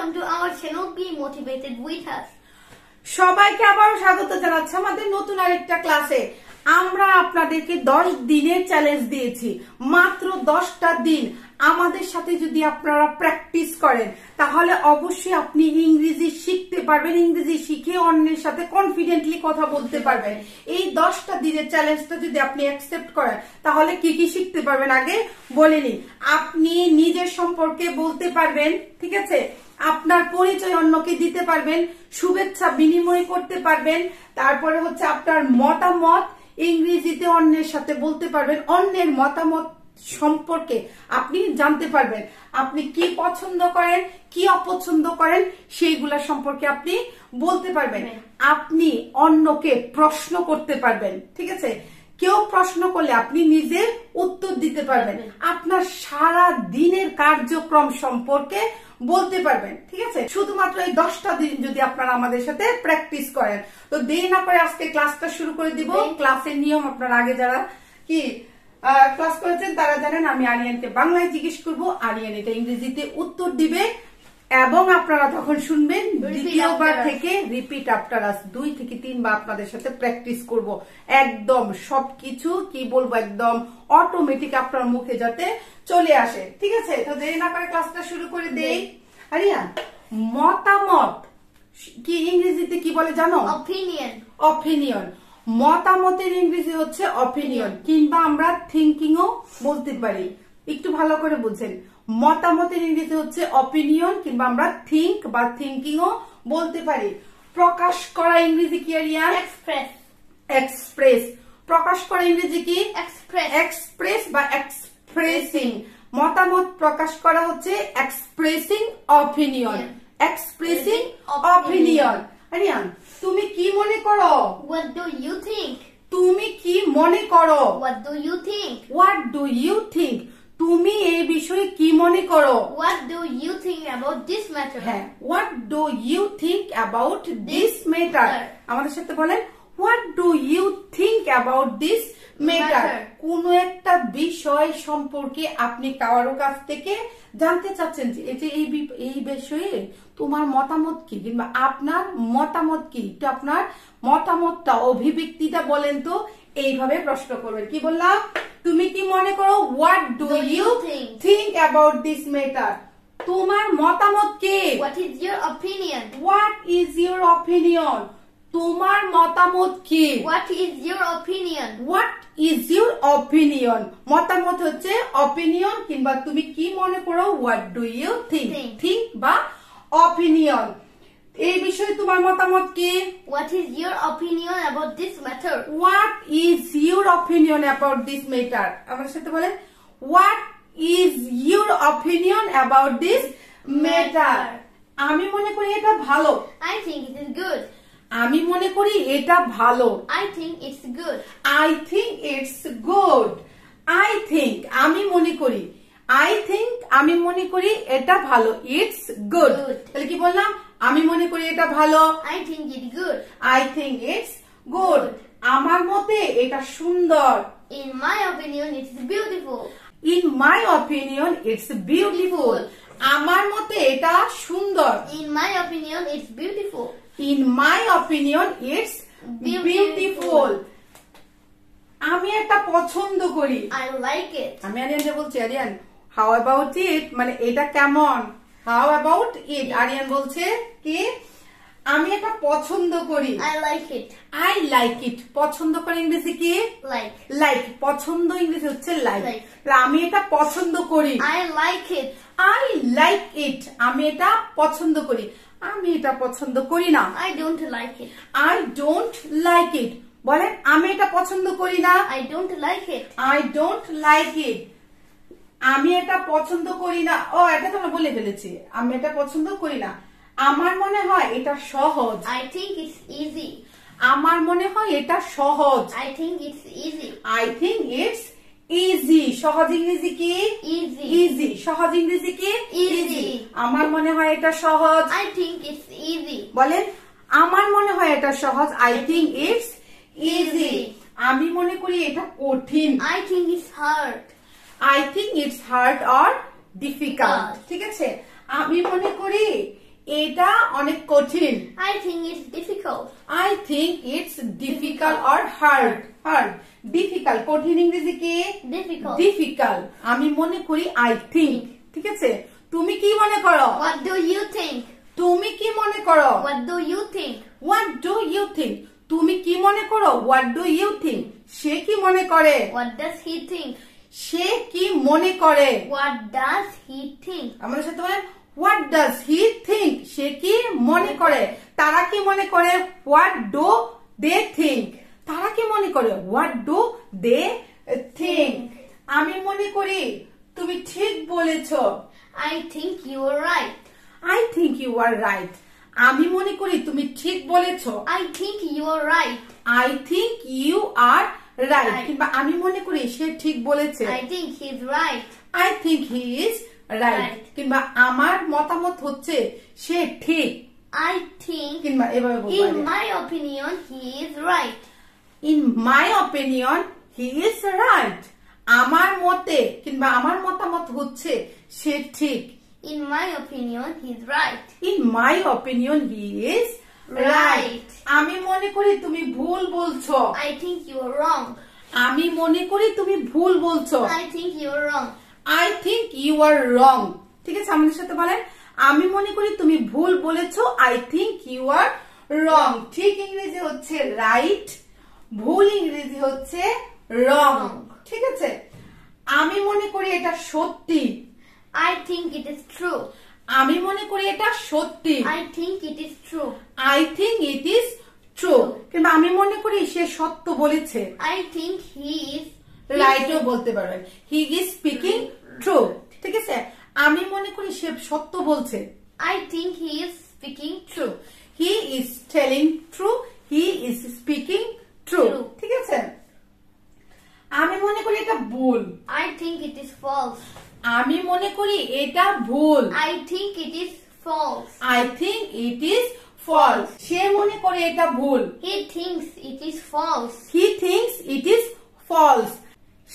welcome to our channel Be Motivated with us. সবাইকে আবারো স্বাগত জানাচ্ছি আমাদের নতুন আরেকটা ক্লাসে। আমরা আপনাদেরকে 10 দিনের চ্যালেঞ্জ দিয়েছি। মাত্র 10টা দিন আমাদের সাথে যদি আপনারা প্র্যাকটিস করেন তাহলে অবশ্যই আপনি ইংরেজি শিখতে পারবেন, ইংরেজি শিখে অন্যের সাথে কনফিডেন্টলি কথা বলতে পারবেন। এই 10টা দিনের চ্যালেঞ্জটা যদি আপনি অ্যাকসেপ্ট করেন তাহলে কি কি শিখতে পারবেন আগে বলেনি। আপনি নিজের সম্পর্কে বলতে পারবেন, ঠিক আছে, আপনার পরিচয় অন্যকে দিতে পারবেন, শুভেচ্ছা বিনিময় করতে পারবেন, তারপরে হচ্ছে আপনার মতামত ইংরেজিতে অন্যের সাথে বলতে পারবেন, অন্যের মতামত সম্পর্কে আপনি জানতে পারবেন, আপনি কি পছন্দ করেন কি অপছন্দ করেন সেইগুলা সম্পর্কে আপনি বলতে পারবেন, আপনি অন্যকে প্রশ্ন করতে পারবেন, ঠিক আছে, কেউ প্রশ্ন করলে আপনি নিজে উত্তর দিতে পারবেন, আপনার সারা দিনের কার্যক্রম সম্পর্কে বলতে পারবেন, ঠিক আছে। শুধুমাত্র এই 10টা দিন যদি আপনারা আমাদের সাথে প্র্যাকটিস করেন তো দেরি না করে আজকে ক্লাসটা শুরু করে দিব। ক্লাসের নিয়ম আপনারা আগে যারা কি ক্লাস করেছেন তারা জানেন। আমি আরিয়ানকে বাংলায় জিজ্ঞেস করবো, আরিয়ান এটা ইংরেজিতে উত্তর দিবে এবং আপনারা তখন শুনবেন। দ্বিতীয়বার থেকে রিপিট আফটার আস 2 থেকে 3 বার আপনাদের সাথে প্র্যাকটিস করব। একদম সবকিছু কি বলবো একদম অটোমেটিক আপনার মুখে যাতে চলে আসে, ঠিক আছে। তো দেরি না করে ক্লাসটা শুরু করে দেই। আরিয়ান, মতামত কি ইংরেজিতে কি বলে জানো? Opinion. অপিনিয়ন। মতামতের ইংরেজি হচ্ছে অপিনিয়ন, কিংবা আমরা থিঙ্কিংও বলতে পারি। একটু ভালো করে বুঝেন, মতামতের ইংরেজি হচ্ছে অপিনিয়ন, কিংবা আমরা থিঙ্ক বা থিঙ্কিংও বলতে পারি। প্রকাশ করা ইংরেজি কি আরিয়ান? Express. এক্সপ্রেস। প্রকাশ করা ইংরেজি কি? Express. এক্সপ্রেস বা এক্সপ্রেসিং। মতামত প্রকাশ করা হচ্ছে expressing opinion. Expressing opinion. Aryan, তুমি কি মনে করো? What do you think? তুমি কি মনে করো? What do you think? What do you think? তুমি এই বিষয়ে কি মনে করো? What do you think about this matter? হ্যাঁ, what do you think about this matter? আমাদের সাথে বলেন, what do you think about this matter? কোন একটা বিষয় সম্পর্কে আপনি কারো কাছ থেকে জানতে চাচ্ছেন যে এই বিষয়ে তোমার মতামত কি, কিংবা আপনার মতামত কি, তো আপনার মতামতটা অভিব্যক্তিটা বলেন তো। এইভাবে প্রশ্ন করবেন। কি বললাম? তুমি কি মনে করো? What do you think about this matter? তোমার মতামত কি? What is your opinion? What is your opinion? তোমার মতামত কি? What is your opinion? What is your opinion? মতামত হচ্ছে opinion, কিংবা তুমি কি মনে করো what do you think? Think বা opinion। এই বিষয়ে তোমার মতামত কি? What is your opinion about this matter? What is your opinion about this matter? আমার সাথে বলেন, What is your opinion about this matter? আমি মনে করি এটা ভালো। I think it is good. আমি মনে করি এটা ভালো। I think it's good. I think it's good. I think আমি মনে করি। I think আমি মনে করি এটা ভালো। It's good. তাহলে কি বললাম? আমি মনে করি এটা ভালো। I think it's good. I think it's good. আমার মতে এটা সুন্দর। In my opinion, it's beautiful. In my opinion, it's beautiful. আমার মতে এটা সুন্দর। In my opinion, it's beautiful. In my opinion, it's beautiful. আমি এটা পছন্দ করি। I like it. আমি আরিয়ানকে বলছি, আরিয়ান how about it, মানে এটা কেমন? How about it? আরিয়ান বলছে কি আমি এটা পছন্দ করি। I like it. I like it. পছন্দ করে ইংরেজি কি? Like. Like. পছন্দ ইংরেজি হচ্ছে like. Like. আমি এটা পছন্দ করি। I like it. I like it. আমি এটা পছন্দ করি। আমি এটা পছন্দ করি না। I don't like it. I don't like it. বলেন, আমি এটা পছন্দ করি না। I don't like it. I don't like it. আমি এটা পছন্দ করি না। ও, এটা তো আমরা বলে ফেলেছি। আমি এটা পছন্দ করি না। আমার মনে হয় এটা সহজ। I think it's easy. আমার মনে হয় এটা সহজ। I think it's easy. I think it's easy. সহজ ইংরেজি কি? Easy. Easy. সহজ ইংরেজি কি? Easy. আমার মনে হয় এটা সহজ। I think it's easy. বলেন, আমার মনে হয় এটা সহজ। I think it's easy. আমি মনে করি এটা কঠিন। I think it's hard. I think it's hard or difficult. ঠিক আছে, আমি মনে করি এটা অনেক কঠিন। I think it's difficult. I think it's difficult or hard. Difficult কঠিন ইংরেজি কি? Difficult. Difficult. আমি মনে করি I think। ঠিক আছে, তুমি কি মনে করো? What do you think? তুমি কি মনে করো? What do you think? What do you think? তুমি কি মনে করো? What do you think? সে কি মনে করে? What does he think? সে কি মনে করে? What does he think? আমাদের সাথে বলেন What does he think? সে কি মনে করে? তারা কি মনে করে? What do they think? তারা কি মনে করে? What do they think? আমি মনে করি তুমি ঠিক বলেছো। I think you are right. I think you are right. আমি মনে করি তুমি ঠিক বলেছো। I think you are right. I think you are right. Right. কিংবা আমি মনে করি সে ঠিক বলেছে। I think he's right. I think he is right. Right. কিংবা আমার মতামত হচ্ছে সে ঠিক। I think, কিংবা এভাবে বলতে in পারি। my opinion, he is right. In my opinion, he is right. আমার মতে কিংবা আমার মতামত হচ্ছে সে ঠিক। In my opinion, he's right. In my opinion, he is right. Right. আমি মনে করি তুমি ভুল বলছো। I think you are wrong. আমি মনে করি তুমি ভুল বলছো। I think you are wrong. I think you are wrong. ঠিক আছে, আমাদের সাথে বলেন আমি মনে করি তুমি ভুল বলেছো। I think you are wrong. ঠিক ইংরেজি হচ্ছে right, ভুল ইংরেজি হচ্ছে wrong. ঠিক আছে, আমি মনে করি এটা সত্যি। I think it is true. আমি মনে করি এটা সত্যি। I think it is true. I think it is true. কিংবা আমি মনে করি সে সত্য বলেছে। I think he is রাইটও বলতে পারবেন। He is speaking true. ঠিক আছে, আমি মনে করি সে সত্য বলছে। I think he is speaking true. He is telling true. He is speaking true. True. ঠিক আছে, আমি মনে করি এটা ভুল। I think it is false. আমি মনে করি এটা ভুল। I think it is false. I think it is false. সে মনে করে এটা ভুল। He thinks it is false. He thinks it is false.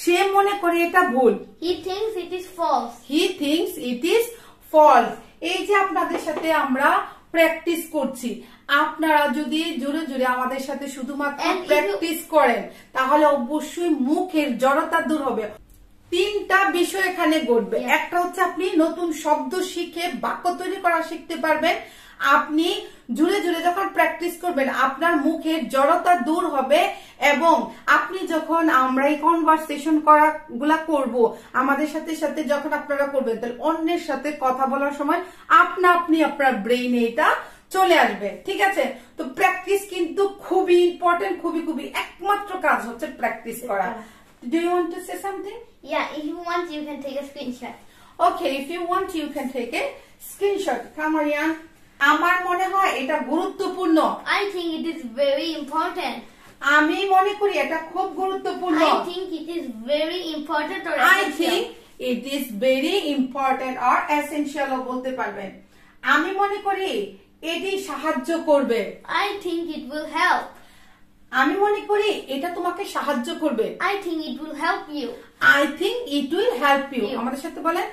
সে মনে করে এটা ভুল। He thinks it is false. He thinks it is false. এই যে আপনাদের সাথে আমরা প্র্যাকটিস করছি, আপনারা যদি জোরে জোরে আমাদের সাথে শুধুমাত্র And if you- প্র্যাকটিস করেন তাহলে অবশ্যই মুখের জড়তা দূর হবে। তিনটা বিষয় এখানে ঘটবে। Yeah. একটা হচ্ছে আপনি নতুন শব্দ শিখে বাক্য তৈরি করা শিখতে পারবেন। আপনি জুড়ে জুড়ে যখন প্র্যাকটিস করবেন আপনার মুখের জড়তা দূর হবে, এবং আপনি যখন আমরা এই কনভারসেশন করা গুলা করব আমাদের সাথে সাথে যখন আপনারা করবেন তাহলে অন্যের সাথে কথা বলার সময় আপনি আপনার ব্রেইনে এটা চলে আসবে। ঠিক আছে, তো প্র্যাকটিস কিন্তু খুবই ইম্পর্টেন্ট, খুবই একমাত্র কাজ হচ্ছে প্র্যাকটিস করা। Do you want to say something? Yeah, if you want, you can take a screenshot. Okay, if you want, you can take a screenshot. Come on, Rian. আমার মনে হয় এটা গুরুত্বপূর্ণ। I think it is very important. আমি মনে করি এটা খুব গুরুত্বপূর্ণ। I think it is very important or I essential. think it is very important or essential ও বলতে পারবেন। আমি মনে করি এটি সাহায্য করবে। I think it will help. আমি মনে করি এটা তোমাকে সাহায্য করবে। I think it will help you. I think it will help you. আমাদের সাথে বলেন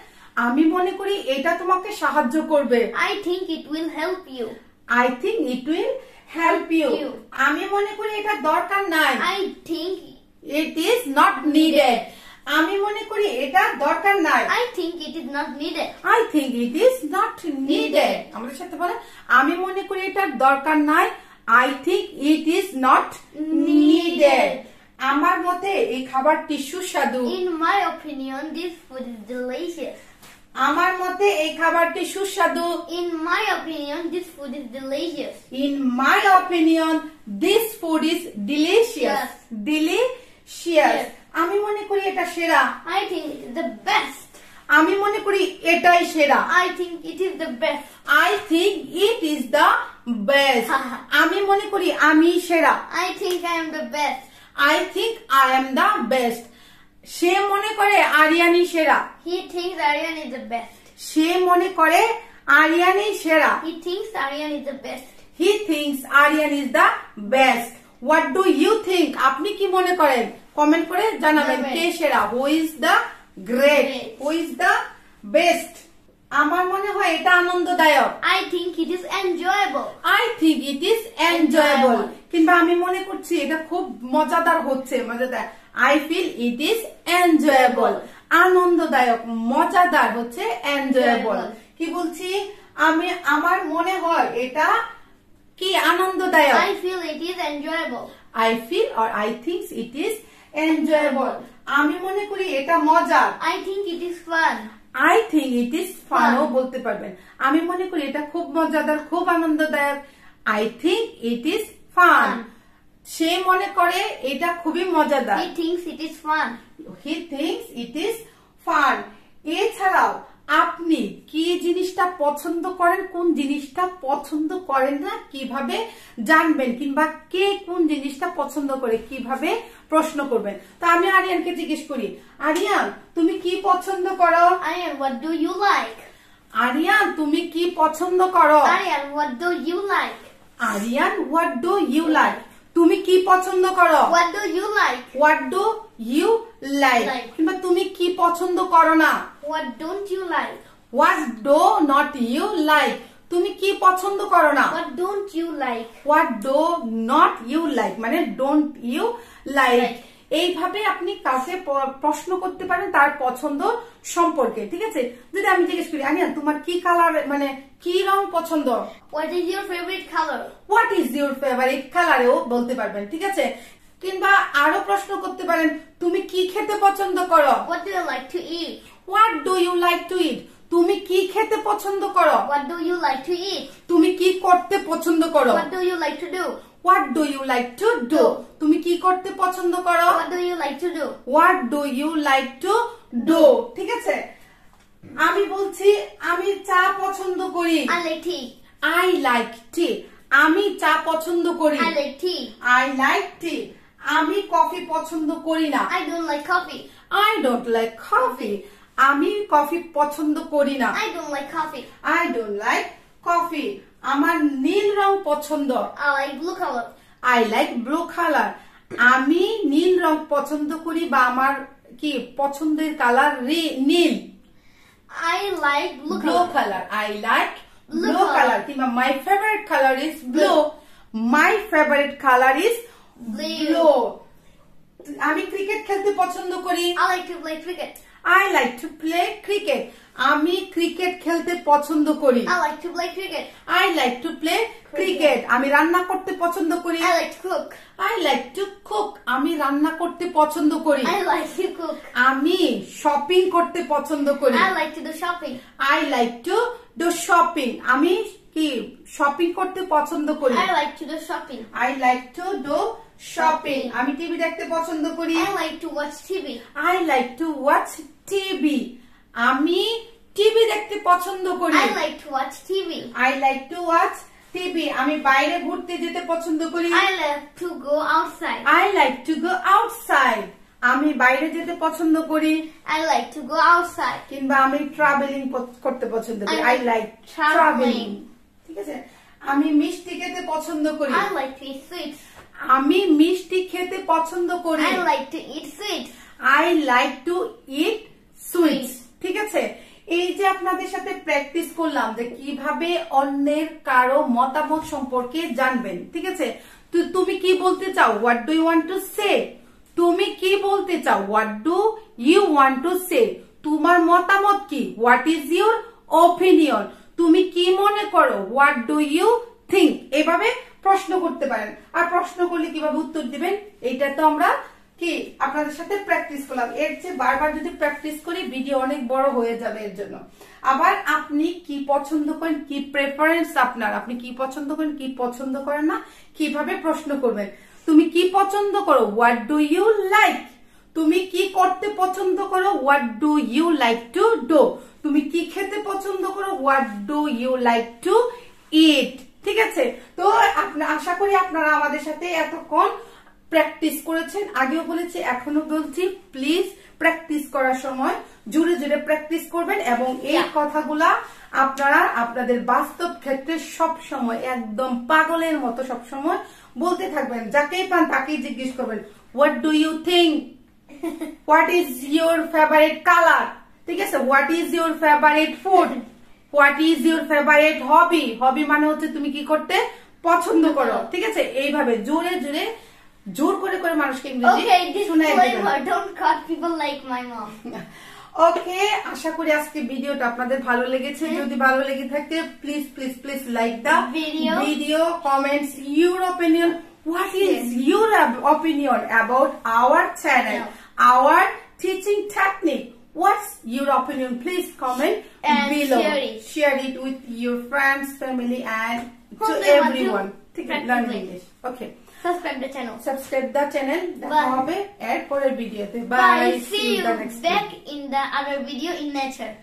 আমি মনে করি এটা তোমাকে সাহায্য করবে। I think it will help you. I think it will help you. আমি মনে করি এটা দরকার নাই। I think It is not needed. আমি মনে করি এটা দরকার নাই। I think it is not needed. I think it is not needed. আমাদের সাথে বলেন আমি মনে করি এটা দরকার নাই। I think it is not needed. আমার মতে এই খাবারটি সুস্বাদু। In my opinion, this food is delicious. আমার মতে এই খাবারটি সুস্বাদু। In my opinion, this food is delicious. In my opinion, this food is delicious. Yes. Delicious. Yes. আমি মনে করি এটা সেরা। I think it is the best. আমি মনে করি এটাই সেরা। I think it is the best. I think it is the best. আমি মনে করি আমি সেরা। I think I am the best. I think I am the best. সে মনে করে আরিয়ানি সেরা। He thinks Aryan is the best. সে মনে করে আরিয়ানি সেরা। He thinks Aryan is the best. He thinks Aryan is the best. What do you think? আপনি কি মনে করেন? কমেন্ট করে জানাবেন কে সেরা। Who is the great? Who is the best? আমার মনে হয় এটা আনন্দদায়ক। I think it is enjoyable. I think it is enjoyable. কিংবা আমি মনে করছি এটা খুব মজাদার হচ্ছে, মজাদার। I feel it is enjoyable. আনন্দদায়ক, মজাদার হচ্ছে enjoyable। কি বলছি? আমার মনে হয় এটা কি আনন্দদায়ক। I feel it is enjoyable. I feel or I think it is enjoyable. আমি মনে করি এটা মজা। I think it is fun. I think it is fun ও বলতে পারবেন। আমি মনে করি এটা খুব মজাদার, খুব আনন্দদায়ক। I think it is fun. সে মনে করে এটা খুবই মজাদার। He thinks it is fun. He thinks it is fun. এছাড়াও আপনি কি জিনিসটা পছন্দ করেন, কোন জিনিসটা পছন্দ করেন না, কিভাবে জানবেন, কিংবা কে কোন জিনিসটা পছন্দ করে কিভাবে প্রশ্ন করবেন। তো আমি আরিয়ানকে জিজ্ঞেস করি, আরিয়ান তুমি কি পছন্দ করো? Aryan, what do you like? Aryan তুমি কি পছন্দ করো? Aryan, what do you like? Aryan what do you like? তুমি কি পছন্দ করো? What do you like? What do you like? কিংবা তুমি কি পছন্দ করো না? What don't you like? What do not you like? তুমি কি পছন্দ করো না? What don't you like? What do not you like? মানে don't you like? এইভাবে আপনি কাছে প্রশ্ন করতে পারেন তার পছন্দ সম্পর্কে, ঠিক আছে? যদি আমি জিজ্ঞেস করি, আনিয়া তোমার কি কালার, মানে কি রং পছন্দ? What is your favorite color? What is your favorite color? ও বলতে পারবেন, ঠিক আছে? কিংবা আরো প্রশ্ন করতে পারেন, তুমি কি খেতে পছন্দ করো? What do you like to eat? What do you like to eat? তুমি কি খেতে পছন্দ করো? What do you like to eat? তুমি কি করতে পছন্দ করো? What do you like to do? What do you like to do? তুমি কি করতে পছন্দ করো? What do you like to do? What do you like to do? ঠিক আছে? আমি বলছি আমি চা পছন্দ করি। I like tea. I like tea. আমি চা পছন্দ করি। I like tea. I like tea. আমি কফি পছন্দ করি না। I don't like coffee. I don't like coffee. আমি কফি পছন্দ করি না। I don't like coffee. I don't like coffee. আমার নীল রং পছন্দ। I like blue color. I like blue color. আমি নীল রং পছন্দ করি বা আমার কি পছন্দের কালার নীল। I like blue Blue color. color. I like Blue blue color. color. কিংবা my favorite color is blue. My favorite color is blue. আমি ক্রিকেট খেলতে পছন্দ করি। I like to play cricket. I like to play cricket. আমি cricket খেলতে পছন্দ করি। I like to play cricket. I like to play cricket. আমি রান্না করতে পছন্দ করি। I like to cook. I like to cook. আমি রান্না করতে পছন্দ করি। I like to cook. আমি শপিং করতে পছন্দ করি। I like to do shopping. I like to do shopping. আমি কি শপিং করতে পছন্দ করি। I like to do shopping. I like to do shopping. আমি টিভি দেখতে পছন্দ করি। I like to watch TV. I like to watch TV. আমি টিভি দেখতে পছন্দ করি। I like to watch TV. I like to watch TV. আমি বাইরে ঘুরতে যেতে পছন্দ করি। I like to go outside. I like to go outside. আমি বাইরে যেতে পছন্দ করি। I like to go outside. কিংবা আমি ট্রাভেলিং করতে পছন্দ করি। I like traveling. traveling. ঠিক আছে? আমি মিষ্টি খেতে পছন্দ করি। I like to eat sweets. আমি মিষ্টি খেতে পছন্দ করি। I like to eat sweets. I like to eat sweets. ঠিক আছে? এই যে আপনাদের সাথে প্র্যাকটিস করলাম যে কিভাবে অন্যের কারো মতামত সম্পর্কে জানবেন, ঠিক আছে? তুমি কি বলতে চাও? What do you want to say? তুমি কি বলতে চাও? What do you want to say? তোমার মতামত কি? What is your opinion? তুমি কি মনে করো? What do you think? এভাবে প্রশ্ন করতে পারেন। আর প্রশ্ন করলে কিভাবে উত্তর দিবেন এটা তো আমরা কি আপনাদের সাথে প্র্যাকটিস করলাম। এর চেয়ে বারবার যদি প্র্যাকটিস করি ভিডিও অনেক বড় হয়ে যাবে এর জন্য। আবার আপনি কি পছন্দ করেন, কি প্রেফারেন্স আপনার, আপনি কি পছন্দ করেন, কি পছন্দ করেন না, কিভাবে প্রশ্ন করবেন। তুমি কি পছন্দ করো? What do you like? তুমি কি করতে পছন্দ করো? What do you like to do? তুমি কি খেতে পছন্দ করো? What do you like to eat? ঠিক আছে? তো আশা করি আপনারা আমাদের সাথে এতক্ষণ প্র্যাকটিস করেছেন। আগেও বলেছি এখনো বলছি, প্লিজ প্র্যাকটিস করার সময় জোরে জোরে প্র্যাকটিস করবেন এবং এই কথাগুলা আপনারা আপনাদের বাস্তব ক্ষেত্রে সব সময় একদম পাগলের মতো সব সময় বলতে থাকবেন। যাকেই পান তাকেই জিজ্ঞেস করবেন, what do you think? What is your favourite colour? ঠিক আছে? What is your favourite food? What is your favourite hobby? Hobby মানে হচ্ছে তুমি কি করতে পছন্দ করো, ঠিক আছে? এইভাবে জোরে জোরে জোর করে করে মানুষকে ইংরেজি Okay, শোনায় দিবেন। disclaimer, don't cut people like my mom. ওকে, আশা করি আজকে ভিডিওটা আপনাদের ভালো লেগেছে। যদি ভালো লেগে থাকে please please please like the video, comments your opinion, what is your opinion about our channel, our teaching technique, what's your opinion? Please comment And below, share it with your friends, family and to Who they want to everyone to learn practice English. Okay, Subscribe the channel. subscribe the channel. দেখা Bye. হবে এর পরের ভিডিওতে। Bye. Bye, See you you the next back in the other video in nature.